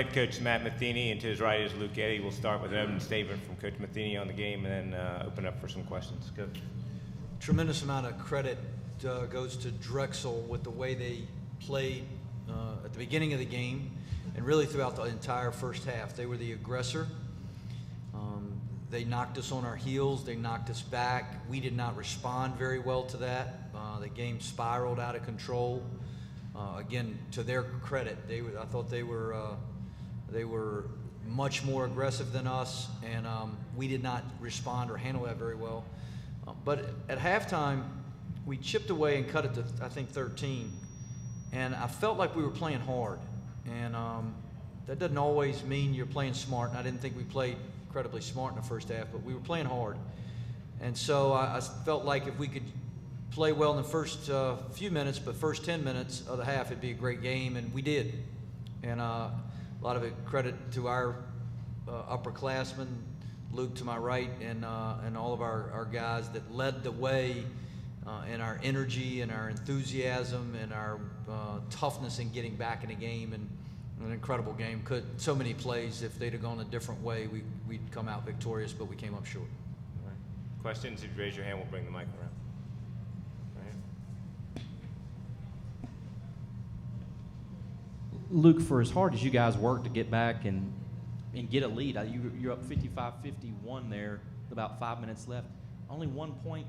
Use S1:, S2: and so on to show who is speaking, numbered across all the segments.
S1: head coach Matt Matheny, and to his right is Luke Eddy. We'll start with an opening statement from Coach Matheny on the game and then open up for some questions. Coach.
S2: Tremendous amount of credit goes to Drexel with the way they played at the beginning of the game and really throughout the entire first half. They were the aggressor. They knocked us on our heels. They knocked us back. We did not respond very well to that. The game spiraled out of control. Again, to their credit, I thought they were much more aggressive than us, and we did not respond or handle that very well. But at halftime, we chipped away and cut it to, I think, 13. And I felt like we were playing hard. And that doesn't always mean you're playing smart. And I didn't think we played incredibly smart in the first half, but we were playing hard. And so I felt like if we could play well in the first few minutes, but first 10 minutes of the half, it'd be a great game, and we did. And a lot of it credit to our upperclassmen, Luke to my right, and all of our guys that led the way in our energy and our enthusiasm and our toughness in getting back in the game. And an incredible game. So many plays, if they'd have gone a different way, we'd come out victorious, but we came up short.
S1: All right. Questions? If you raise your hand, we'll bring the mic around.
S3: Luke, for as hard as you guys worked to get back and get a lead, you're up 55-51 there, about 5 minutes left. Only 1 point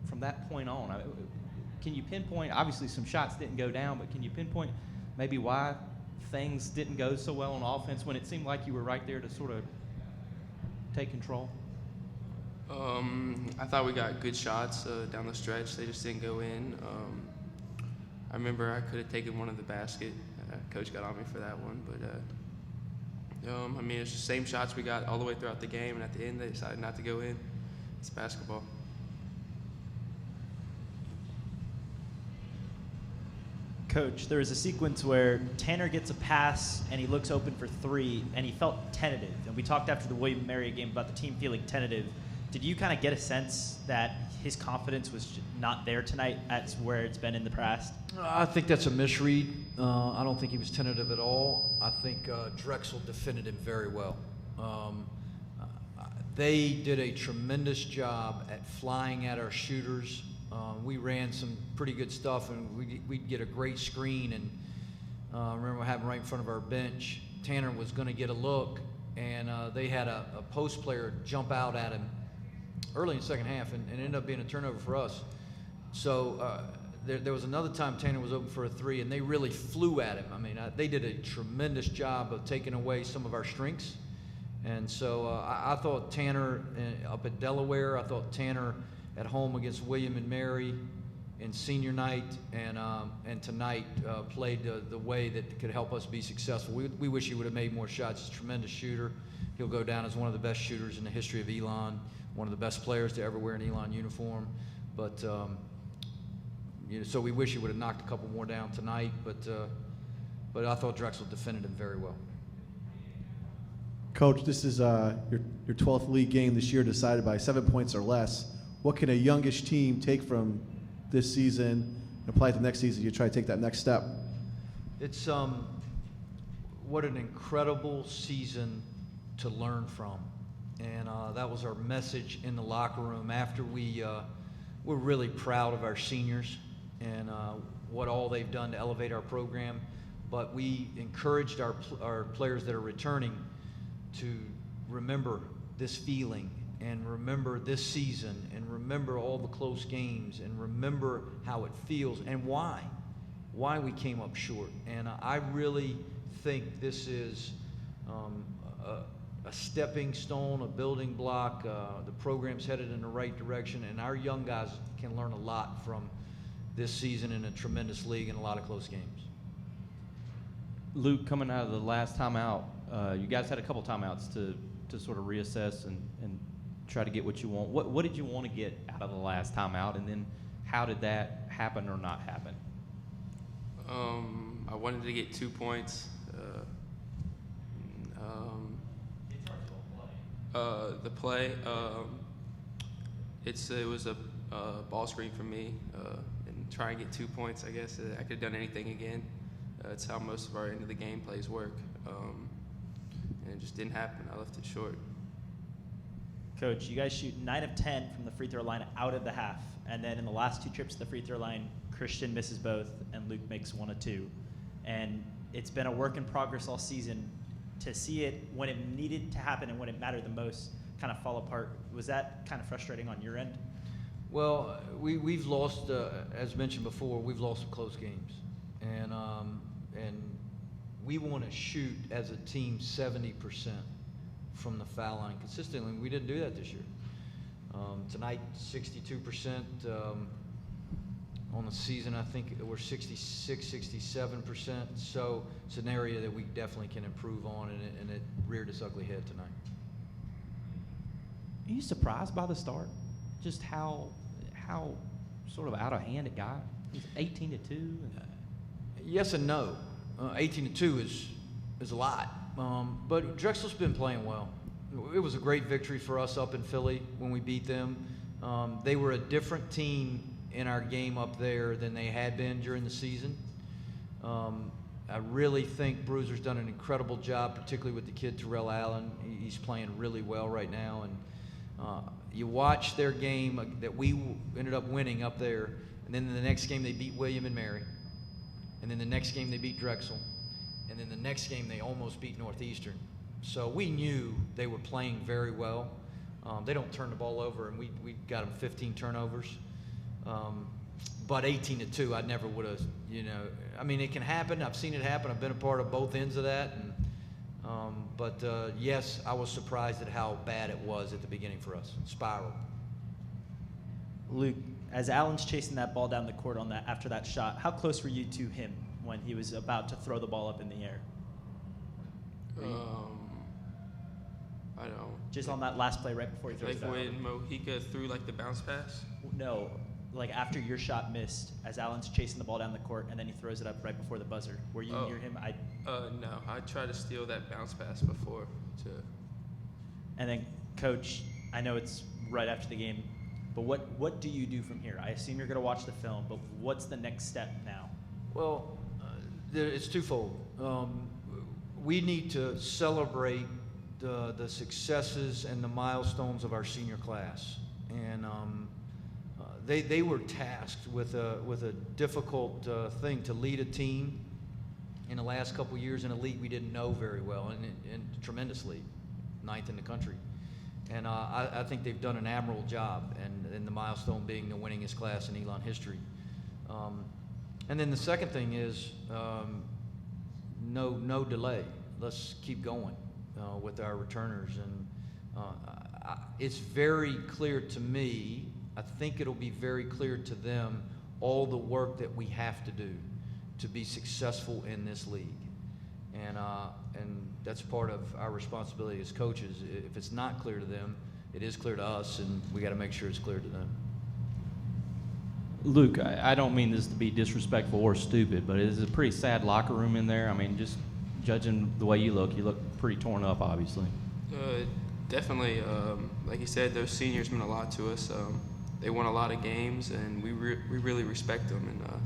S3: from that point on. Can you pinpoint, obviously some shots didn't go down, but can you pinpoint maybe why things didn't go so well on offense when it seemed like you were right there to sort of take control?
S4: I thought we got good shots down the stretch. They just didn't go in. I remember I could have taken one of the basket. Coach got on me for that one, but I mean, it's the same shots we got all the way throughout the game, and at the end they decided not to go in. It's basketball.
S5: Coach, there was a sequence where Tanner gets a pass and he looks open for three, and he felt tentative. And we talked after the William & Mary game about the team feeling tentative. Did you kind of get a sense that his confidence was not there tonight as where it's been in the past?
S2: I think that's a misread. I don't think he was tentative at all. I think Drexel defended him very well. They did a tremendous job at flying at our shooters. We ran some pretty good stuff, and we'd get a great screen. And remember having right in front of our bench, Tanner was going to get a look, and they had a post player jump out at him early in the second half, and it ended up being a turnover for us. So there was another time Tanner was open for a three, and they really flew at him. I mean, they did a tremendous job of taking away some of our strengths. And so I thought Tanner up at Delaware, I thought Tanner at home against William & Mary in senior night and tonight played the way that could help us be successful. We wish he would have made more shots. He's a tremendous shooter. He'll go down as one of the best shooters in the history of Elon, one of the best players to ever wear an Elon uniform. But so we wish he would have knocked a couple more down tonight. But I thought Drexel defended him very well.
S6: Coach, this is your 12th league game this year, decided by 7 points or less. What can a youngish team take from this season and apply it to next season to try to take that next step?
S2: It's what an incredible season to learn from. And that was our message in the locker room after we're really proud of our seniors and what all they've done to elevate our program. But we encouraged our players that are returning to remember this feeling and remember this season and remember all the close games and remember how it feels and why we came up short. And I really think this is a stepping stone, a building block. The program's headed in the right direction, and our young guys can learn a lot from this season in a tremendous league and a lot of close games.
S3: Luke, coming out of the last timeout, you guys had a couple timeouts to sort of reassess and try to get what you want. What did you want to get out of the last timeout, and then how did that happen or not happen?
S4: I wanted to get 2 points. The play, it was a ball screen for me, and try and get 2 points. I guess I could have done anything again. That's how most of our end of the game plays work. just didn't happen. I left it short.
S5: Coach, you guys shoot 9 of 10 from the free throw line out of the half, and then in the last 2 trips to the free throw line, Christian misses both, and Luke makes 1 of 2. And it's been a work in progress all season. To see it when it needed to happen and when it mattered the most kind of fall apart, was that kind of frustrating on your end?
S2: Well, we've lost, as mentioned before, we've lost some close games, and we want to shoot as a team 70% from the foul line consistently. We didn't do that this year. Tonight, 62%. On the season, I think we're 66, 67%. So it's an area that we definitely can improve on, and it reared its ugly head tonight.
S3: Are you surprised by the start? Just how sort of out of hand it got? It was 18-2.
S2: Yes and no. 18-2 is a lot. But Drexel's been playing well. It was a great victory for us up in Philly when we beat them. They were a different team in our game up there than they had been during the season. I really think Bruiser's done an incredible job, particularly with the kid Terrell Allen. He's playing really well right now. And you watch their game that we ended up winning up there, and then in the next game they beat William and Mary, and then the next game they beat Drexel, and then the next game they almost beat Northeastern. So we knew they were playing very well. They don't turn the ball over, and we got them 15 turnovers. But 18-2, I never would have, I mean, it can happen. I've seen it happen. I've been a part of both ends of that. And, but yes, I was surprised at how bad it was at the beginning for us. Spiral.
S5: Luke, as Allen's chasing that ball down the court on that after that shot, how close were you to him when he was about to throw the ball up in the air?
S4: I don't.
S5: Just on that last play right before he throws it
S4: Like
S5: up.
S4: when Mojica threw like the bounce pass?
S5: No, like after your shot missed, as Allen's chasing the ball down the court, and then he throws it up right before the buzzer. Were you near him?
S4: No. I tried to steal that bounce pass before.
S5: And then, Coach, I know it's right after the game, but what do you do from here? I assume you're going to watch the film, but what's the next step now?
S2: Well, it's twofold. We need to celebrate the successes and the milestones of our senior class, and they were tasked with a difficult thing to lead a team in the last couple years in a league we didn't know very well, and tremendous league, 9th in the country. And I think they've done an admirable job, and the milestone being the winningest class in Elon history. And then the second thing is no delay. Let's keep going with our returners. And it's very clear to me, I think it'll be very clear to them, all the work that we have to do to be successful in this league. And that's part of our responsibility as coaches. If it's not clear to them, it is clear to us, and we got to make sure it's clear to them.
S3: Luke, I don't mean this to be disrespectful or stupid, but it is a pretty sad locker room in there. I mean, just judging the way you look pretty torn up, obviously.
S4: Definitely. Like you said, those seniors meant a lot to us. They won a lot of games, and we really respect them. And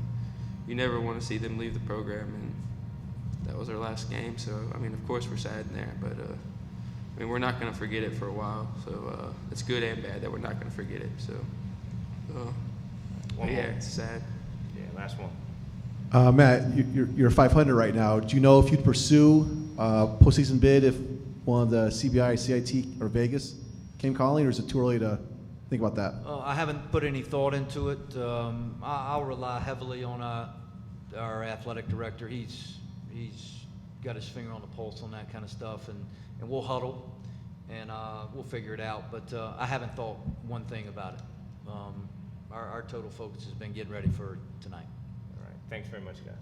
S4: you never want to see them leave the program. And that was our last game. So, I mean, of course we're sad in there, but I mean, we're not going to forget it for a while. So it's good and bad that we're not going to forget it. So,
S1: One more.
S4: it's sad.
S1: Yeah, last one.
S6: Matt, you're 500 right now. Do you know if you'd pursue a postseason bid if one of the CBI, CIT, or Vegas came calling, or is it too early to think about that?
S2: I haven't put any thought into it. I'll rely heavily on our athletic director. He's got his finger on the pulse on that kind of stuff, and we'll huddle, and we'll figure it out. But I haven't thought one thing about it. Our total focus has been getting ready for tonight.
S1: All right. Thanks very much, guys.